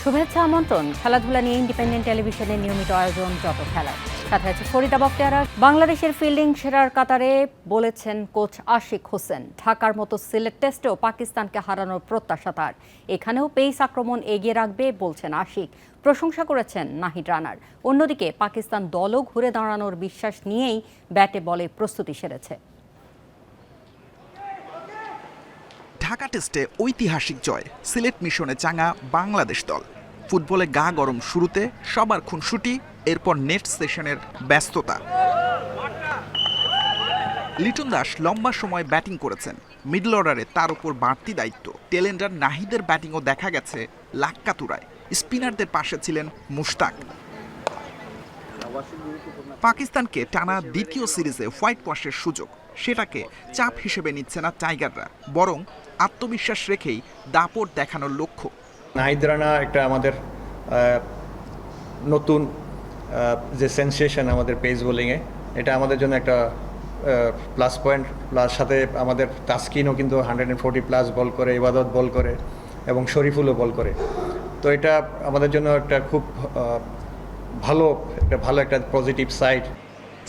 শুভেচ্ছা আমন্ত্রণ। খেলাধুলা নিয়ে ইন্ডিপেন্ডেন্ট টেলিভিশনের নিয়মিত আয়োজন যত খেলার সাথে আছে ফরিদা বক্তিয়ারা। বাংলাদেশের ফিল্ডিং সেরার কাতারে বলেছেন কোচ আশিক হোসেন, ঢাকার মতো সিলেট টেস্টেও পাকিস্তানকে হারানোর প্রত্যাশা তার। এখানেও পেস আক্রমণ এগিয়ে রাখবে বলছেন আশিক, প্রশংসা করেছেন নাহিদ রানার। অন্যদিকে পাকিস্তান দলও ঘুরে দাঁড়ানোর বিশ্বাস নিয়েই ব্যাটে বলে প্রস্তুতি সেরেছে। ঢাকা টেস্টে ঐতিহাসিক জয়, সিলেট মিশনে চাঙা বাংলাদেশ দল। ফুটবলে গা গরম শুরুতে সবার খুনসুটি, এরপর নেট সেশনের ব্যস্ততা। লিটন দাস লম্বা সময় ব্যাটিং করেছেন, মিডল অর্ডারে তার উপর বাড়তি দায়িত্ব। টেলেন্ডার নাহিদের ব্যাটিংও দেখা গেছে লাক্কাতুরায়। স্পিনারদের পাশে ছিলেন মুশতাক। পাকিস্তানকে টানা দ্বিতীয় সিরিজে হোয়াইট ওয়াশের সুযোগ, সেটাকে চাপ হিসেবে নিচ্ছে না টাইগাররা, বরং আত্মবিশ্বাস রেখেই দাপট দেখানোর লক্ষ্য। নাহিদ রানা একটা আমাদের নতুন যে সেন্সেশন আমাদের পেস বোলিংয়ে, এটা আমাদের জন্য একটা প্লাস পয়েন্ট। প্লাস সাথে আমাদের তাসকিনও কিন্তু 140+ বল করে, ইবাদত বল করে এবং শরীফুলও বল করে। তো এটা আমাদের জন্য একটা খুব ভালো একটা পজিটিভ সাইড।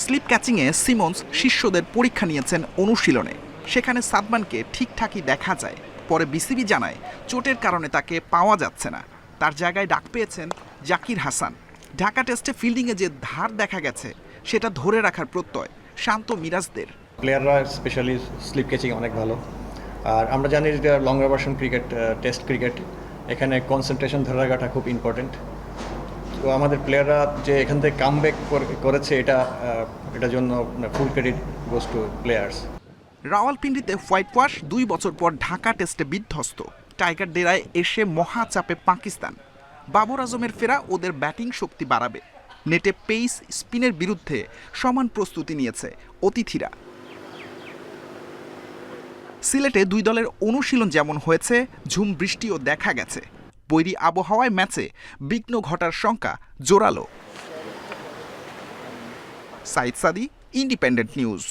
স্লিপ ক্যাচিংয়ে সিমন্স শিষ্যদের পরীক্ষা নিয়েছেন অনুশীলনে। সেখানে সাদমানকে ঠিকঠাকই দেখা যায়। পরে বিসিবি জানায় চোটের কারণে তাকে পাওয়া যাচ্ছে না। তার জায়গায় ডাক পেয়েছেন জাকির হাসান। ঢাকা টেস্টে ফিল্ডিংয়ে যে ধার দেখা গেছে সেটা ধরে রাখার প্রত্যয় শান্ত মিরাজদের। প্লেয়াররা স্পেশালি স্লিপ ক্যাচিং অনেক ভালো। আর আমরা জানি যে long version cricket, test cricket, এখানে কনসেন্ট্রেশন ধরে রাখাটা খুব ইম্পর্টেন্ট। তো আমাদের প্লেয়াররা যে এখান থেকে কামব্যাক করেছে, এটার জন্য full credit goes to players. রাওয়ালপিন্ডিতে হোয়াইট ওয়াশ 2 বছর পর ঢাকা টেস্টে বিধ্বস্ত। টাইগার ডেরায় এসে মহাচাপে পাকিস্তান। বাবর আজমের ফেরা ওদের ব্যাটিং শক্তি বাড়াবে। নেটে পেস স্পিনের বিরুদ্ধে সমান প্রস্তুতি নিয়েছে অতিথিরা। সিলেটে 2 দলের অনুশীলন যেমন হয়েছে, ঝুম বৃষ্টিও দেখা গেছে। বৈরী আবহাওয়ায় ম্যাচে বিঘ্ন ঘটার শঙ্কা জোরালো। সাইদ সাদি, ইন্ডিপেন্ডেন্ট নিউজ।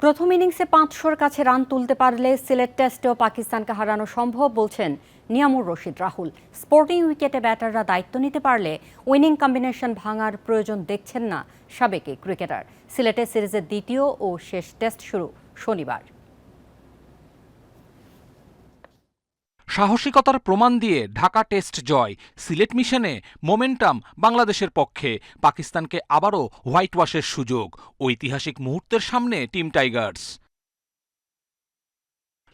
প্রথম ইনিংসে 500-র কাছে রান তুলতে পারলে সিলেট টেস্টেও পাকিস্তানকে হারানো সম্ভব বলছেন নিয়ামুর রশিদ রাহুল। স্পোর্টিং উইকেটে ব্যাটাররা দায়িত্ব নিতে পারলে উইনিং কম্বিনেশন ভাঙার প্রয়োজন দেখছেন না সাবেক এই ক্রিকেটার। সিলেটে সিরিজের দ্বিতীয় ও শেষ টেস্ট শুরু শনিবার। সাহসিকতার প্রমাণ দিয়ে ঢাকা টেস্ট জয়, সিলেট মিশনে মোমেন্টাম বাংলাদেশের পক্ষে। পাকিস্তানকে আবারও হোয়াইট ওয়াশের সুযোগ, ঐতিহাসিক মুহূর্তের সামনে টিম টাইগার্স।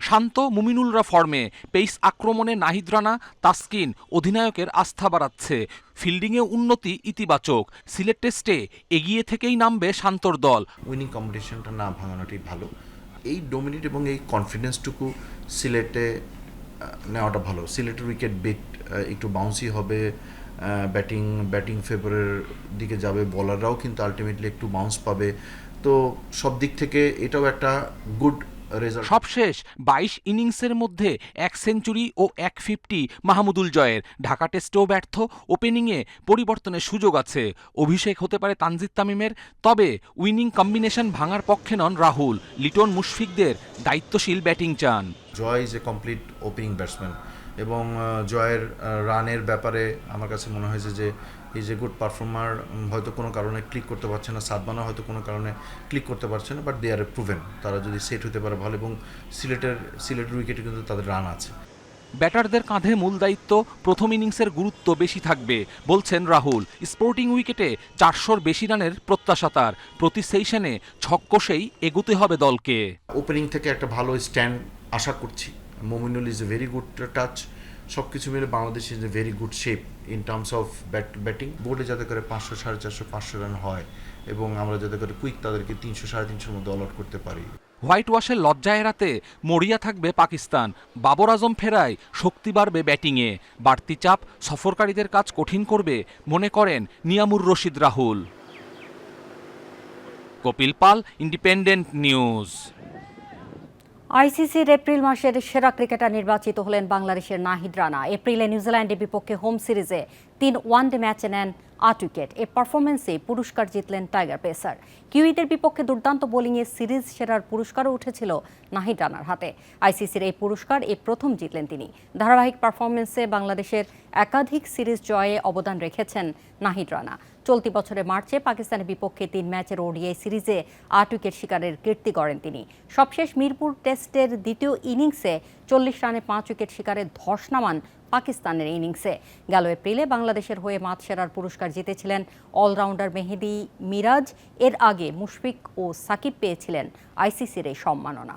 শান্ত মুমিনুলরা ফর্মে, পেস আক্রমণে নাহিদ রানা, তাসকিন অধিনায়কের আস্থা বাড়াচ্ছে। ফিল্ডিংয়ে উন্নতি ইতিবাচক। সিলেট টেস্টে এগিয়ে থেকেই নামবে শান্তর দল। উইনিং কম্পিটিশনটা না ভাঙানোটাই ভালো। এই ডোমিনেট এবং এই কনফিডেন্সটুকু সিলেটে নেওয়াটা ভালো। সিলেটের উইকেট বিট একটু বাউন্সি হবে, ব্যাটিং ফেভারের দিকে যাবে, বলাররাও কিন্তু আলটিমেটলি একটু বাউন্স পাবে। তো সব দিক থেকে এটাও একটা গুড রেজাল্ট। সবশেষ 22 ইনিংসের মধ্যে 1 সেঞ্চুরি ও 150 মাহমুদুল জয়ের। ঢাকা টেস্টেও ব্যর্থ, ওপেনিংয়ে পরিবর্তনের সুযোগ আছে। অভিষেক হতে পারে তানজিদ তামিমের, তবে উইনিং কম্বিনেশন ভাঙার পক্ষে নন রাহুল। লিটন মুশফিকদের দায়িত্বশীল ব্যাটিং চান। Joy is a complete opening batsman এবং জয়ের রানের ব্যাপারে আমার কাছে মনে হয়েছে যে ইজ এ গুড পারফর্মার। হয়তো কোনো কারণে ক্লিক করতে পারছে না, সাদমানও হয়তো কোনো কারণে ক্লিক করতে পারছে না, বাট দে আর প্রুভেন। তারা যদি সেট হতে পারে ভালো, এবং সিলেটের উইকেটে কিন্তু তাদের রান আছে। ব্যাটারদের কাঁধে মূল দায়িত্ব, প্রথম ইনিংসের গুরুত্ব বেশি থাকবে বলছেন রাহুল। স্পোর্টিং উইকেটে 400-র বেশি রানের প্রত্যাশা তার। প্রতি সেশনে ছক্কশেই এগোতে হবে দলকে। ওপেনিং থেকে একটা ভালো স্ট্যান্ড আশা করছি। Mominul is a very good touch. সব কিছু মিলে Bangladesh is a very good shape in terms of batting. বোর্ডে যাতে করে 500, 450, 500 রান হয় এবং আমরা যাতে করে কুইক তাদেরকে 300, 350-র মধ্যে অলআউট করতে পারি। হোয়াইট ওয়াশের লজ্জা এড়াতে মরিয়া থাকবে পাকিস্তান। বাবর আজম ফেরায় শক্তি বাড়বে ব্যাটিংয়ে। বাড়তি চাপ সফরকারীদের কাজ কঠিন করবে মনে করেন নিয়ামুর রশিদ রাহুল। কপিল পাল, ইন্ডিপেন্ডেন্ট নিউজ। আইসিসির এপ্রিল মাসের সেরা ক্রিকেটার নির্বাচিত হলেন বাংলাদেশের নাহিদ রানা। এপ্রিলে নিউজিল্যান্ডের বিপক্ষে হোম সিরিজে 3 ওয়ানডে ম্যাচে নেন 8 উইকেট। এ পারফরমেন্সে পুরস্কার জিতলেন টাইগার পেসার। কিউইদের বিপক্ষে দুর্দান্ত বোলিংয়ে সিরিজ সেরার পুরস্কারও উঠেছিল নাহিদ রানার হাতে। আইসিসির এই পুরস্কার প্রথম জিতলেন তিনি। ধারাবাহিক পারফরমেন্সে বাংলাদেশের একাধিক সিরিজ জয়ে অবদান রেখেছেন নাহিদ রানা। চলতি বছরের মার্চে পাকিস্তানের বিপক্ষে 3 ম্যাচের ওডিআই সিরিজে 8 উইকেট শিকারের কীর্তি গড়েন তিনি। সবশেষ মিরপুর টেস্টের দ্বিতীয় ইনিংসে 40 রানে 5 উইকেট শিকারের ধস নামান পাকিস্তানের ইনিংসে। গেল এপ্রিলে বাংলাদেশের হয়ে মাঠসেরার পুরস্কার জিতেছিলেন অলরাউন্ডার মেহেদী মিরাজ। এর আগে মুশফিক ও সাকিব পেয়েছিলেন আইসিসির এই সম্মাননা।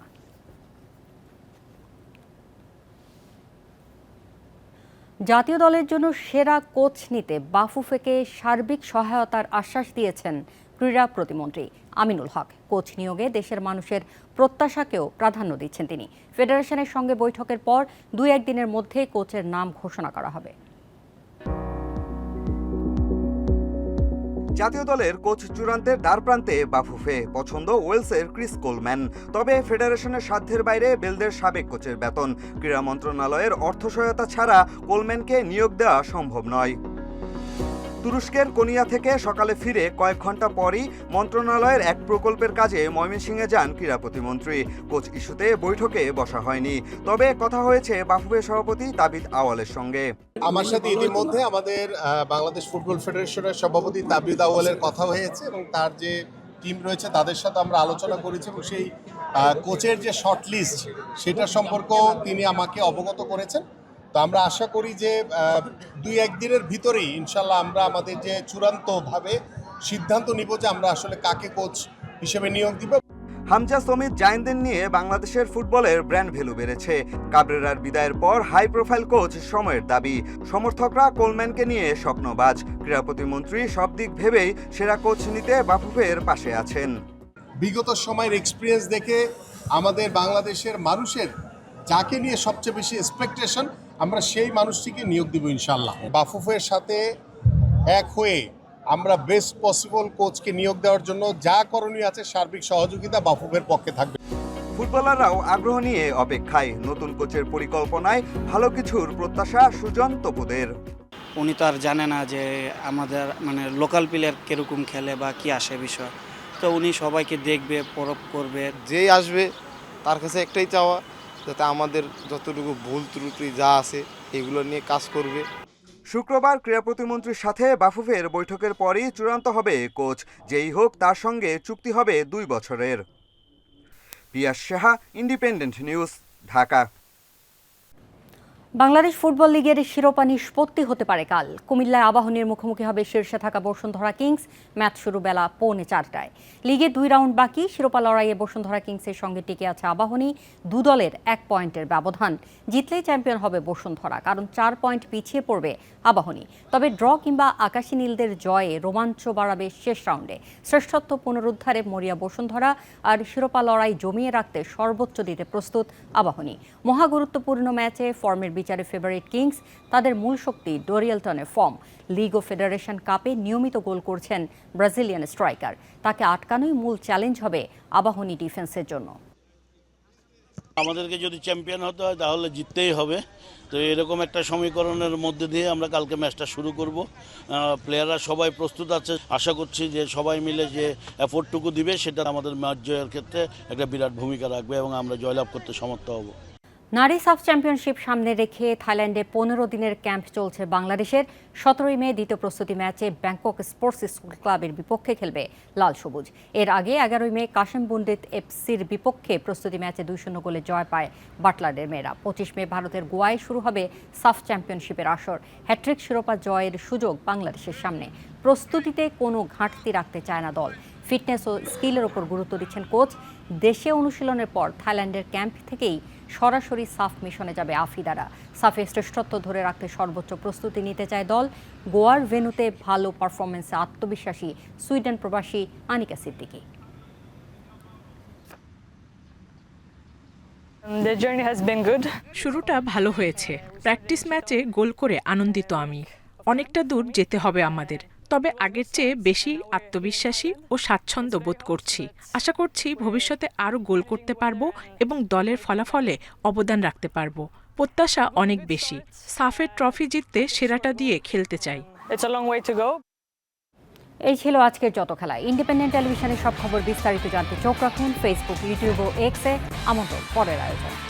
জাতীয় দলের জন্য সেরা কোচ নিতে বাফুফেকে সার্বিক সহায়তার আশ্বাস দিয়েছেন ক্রীড়া প্রতিমন্ত্রী আমিনুল হক। কোচ নিয়োগে দেশের মানুষের প্রত্যাশাকেও প্রাধান্য দিচ্ছেন তিনি। ফেডারেশনের সঙ্গে বৈঠকের পর 2-1 দিনের মধ্যে কোচের নাম ঘোষণা করা হবে। জাতীয় দলের কোচ চূড়ান্তের দ্বারপ্রান্তে বাফুফে। পছন্দ ওয়েলসের ক্রিস কোলম্যান। তবে ফেডারেশনের সাধ্যের বাইরে বেলদের সাবেক কোচের বেতন, ক্রীড়া মন্ত্রণালয়ের অর্থ সহায়তা ছাড়া কোলম্যানকে নিয়োগ দেওয়া সম্ভব নয়। তুরস্কের কোনিয়া থেকে সকালে ফিরে কয়েক ঘন্টা পরই মন্ত্রণালয়ের এক প্রকল্পের কাজে ময়মনসিংহে যান ক্রীড়া প্রতিমন্ত্রী। কোচ ইস্যুতে বৈঠকে বসা হয়নি, তবে কথা হয়েছে বাফুফে সভাপতি তাবিদ আওয়ালের সঙ্গে। আমার সাথে ইতিমধ্যে আমাদের বাংলাদেশ ফুটবল ফেডারেশনের সভাপতি তাবিদ আওয়ালের কথা হয়েছে এবং তার যে টিম রয়েছে তাদের সাথে আমরা আলোচনা করেছি এবং সেই কোচের যে শর্ট লিস্ট সেটা সম্পর্কেও তিনি আমাকে অবগত করেছেন। তো আমরা আশা করি যে 2-1 দিনের ভিতরেই ইনশাল্লাহ আমরা আমাদের যে চূড়ান্তভাবে সিদ্ধান্ত নিব যে আমরা আসলে কাকে কোচ হিসেবে নিয়োগ দিব। হামজা সমিত জায়েনদের নিয়ে বাংলাদেশের ফুটবলের ব্র্যান্ড ভ্যালু বেড়েছে। কাবরেরার বিদায়ের পর হাই প্রোফাইল কোচ সময়ের দাবি। সমর্থকরা কোলম্যানকে নিয়ে স্বপ্নবাজ। ক্রীড়া প্রতিমন্ত্রী সব দিক ভেবেই সেরা কোচ নিতে বাফুফের পাশে আছেন। বিগত সময়ের এক্সপিরিয়েন্স দেখে আমাদের বাংলাদেশের মানুষের যাকে নিয়ে সবচেয়ে বেশি এক্সপেকটেশন আমরা সেই মানুষটিকে নিয়োগ দিব ইনশাল্লাহ। বাফুফের সাথে এক হয়ে আমরা বেস্ট পসিবল কোচকে নিয়োগ দেওয়ার জন্য যা করণীয় আছে সার্বিক সহযোগিতা বাফুফের পক্ষে থাকবে। ফুটবলাররাও আগ্রহ নিয়ে অপেক্ষায়। নতুন কোচের পরিকল্পনায় ভালো কিছুর প্রত্যাশা সুজন তপুদের। উনি তো আর জানে না যে আমাদের লোকাল প্লেয়ার কিরকম খেলে বা কি আসে বিষয়, তো উনি সবাইকে দেখবে, পরখ করবে। যেই আসবে তার কাছে একটাই চাওয়া, যাতে আমাদের যতটুকু ভুল ত্রুটি যা আছে এগুলো নিয়ে কাজ করবে। শুক্রবার ক্রীড়া প্রতিমন্ত্রীর সাথে বাফুফের বৈঠকের পরই চূড়ান্ত হবে কোচ। যেই হোক তার সঙ্গে চুক্তি হবে 2 বছরের। Piyas Saha, independent news, Dhaka. Bangladesh football লিগের শিরোপা নিষ্পত্তি হতে পারে কাল। কুমিল্লায় আবাহনীর মুখোমুখি হবে শীর্ষে থাকা বসুন্ধরা কিংস। ম্যাচ শুরু বেলা 3:45। লিগে 2 রাউন্ড বাকি। শিরোপা লড়াইয়ে বসুন্ধরা কিংসের সঙ্গে টিকে আছে আবাহনী। 2 দলের 1 পয়েন্টের ব্যবধান। জিতলেই চ্যাম্পিয়ন হবে বসুন্ধরা, কারণ 4 পয়েন্ট পিছিয়ে পড়বে আবাহনী। তবে ড্র কিংবা আকাশী নীলদের জয়ে রোমাঞ্চ বাড়াবে শেষ রাউন্ডে। শ্রেষ্ঠত্ব পুনরুদ্ধারে মরিয়া বসুন্ধরা, আর শিরোপা লড়াই জমিয়ে রাখতে সর্বোচ্চ দিতে প্রস্তুত আবাহনী। মহা গুরুত্বপূর্ণ ম্যাচে ফর্মের বিচারে ফেভারিট কিংস। তাদের মূল শক্তি ডোরিয়েলটনের ফর্ম। লিগ ও ফেডারেশন কাপে নিয়মিত গোল করছেন ব্রাজিলিয়ান স্ট্রাইকার। তাকে আটকানোই মূল চ্যালেঞ্জ হবে আবাহনী ডিফেন্সের জন্য। আমাদেরকে যদি চ্যাম্পিয়ন হতে হয় তাহলে জিততেই হবে। তো এরকম একটা সমীকরণের মধ্যে দিয়ে আমরা কালকে ম্যাচটা শুরু করব। প্লেয়াররা সবাই প্রস্তুত আছে। আশা করছি যে সবাই মিলে যে এফোর্টটুকু দিবে সেটা আমাদের ম্যাচ জয়ের ক্ষেত্রে একটা বিরাট ভূমিকা রাখবে এবং আমরা জয়লাভ করতে সমর্থ হব। নারী সাফ চ্যাম্পিয়নশিপ সামনে রেখে থাইল্যান্ডে 15 দিনের ক্যাম্প চলছে বাংলাদেশের। 17 মে দ্বিতীয় প্রস্তুতি ম্যাচে ব্যাংকক স্পোর্টস স্কুল ক্লাবের বিপক্ষে খেলবে লাল সবুজ। এর আগে 11 মে কাশেম বুন্ডিত এফসির বিপক্ষে প্রস্তুতি ম্যাচে 2-0 গোলে জয় পায় বাটলারের মেয়েরা। 25 মে ভারতের গোয়ায় শুরু হবে সাফ চ্যাম্পিয়নশিপের আসর। হ্যাট্রিক শিরোপা জয়ের সুযোগ বাংলাদেশের সামনে। প্রস্তুতিতে কোনো ঘাটতি রাখতে চায় না দল। ফিটনেস ও স্কিলের ওপর গুরুত্ব দিচ্ছেন কোচ। দেশে অনুশীলনের পর থাইল্যান্ডের ক্যাম্প থেকেই সরাসরি সাফ মিশনে যাবে আফিদারা। সাফে শ্রেষ্ঠত্ব ধরে রাখতে সর্বোচ্চ প্রস্তুতি নিতে চায় দল। গোয়ার ভেন্যুতে ভালো পারফরমেন্সে আত্মবিশ্বাসী সুইডেন প্রবাসী আনিকা সিদ্দিকী। শুরুটা ভালো হয়েছে। প্র্যাকটিস ম্যাচে গোল করে আনন্দিত আমি। অনেকটা দূর যেতে হবে আমাদের, তবে আগের চেয়ে বেশি আত্মবিশ্বাসী ও স্বাচ্ছন্দ্য বোধ করছি। আশা করছি ভবিষ্যতে আরও গোল করতে পারবো এবং দলের ফলাফলে অবদান রাখতে পারবো। প্রত্যাশা অনেক বেশি। সাফের ট্রফি জিততে সেরাটা দিয়ে খেলতে চাই। এই ছিল আজকের যত খেলা। ইন্ডিপেন্ডেন্ট টেলিভিশনের সব খবর বিস্তারিত জানতে চোখ রাখুন ফেসবুক, ইউটিউব ও এক্সে। আমন্ত্রণ পরের আয়োজন।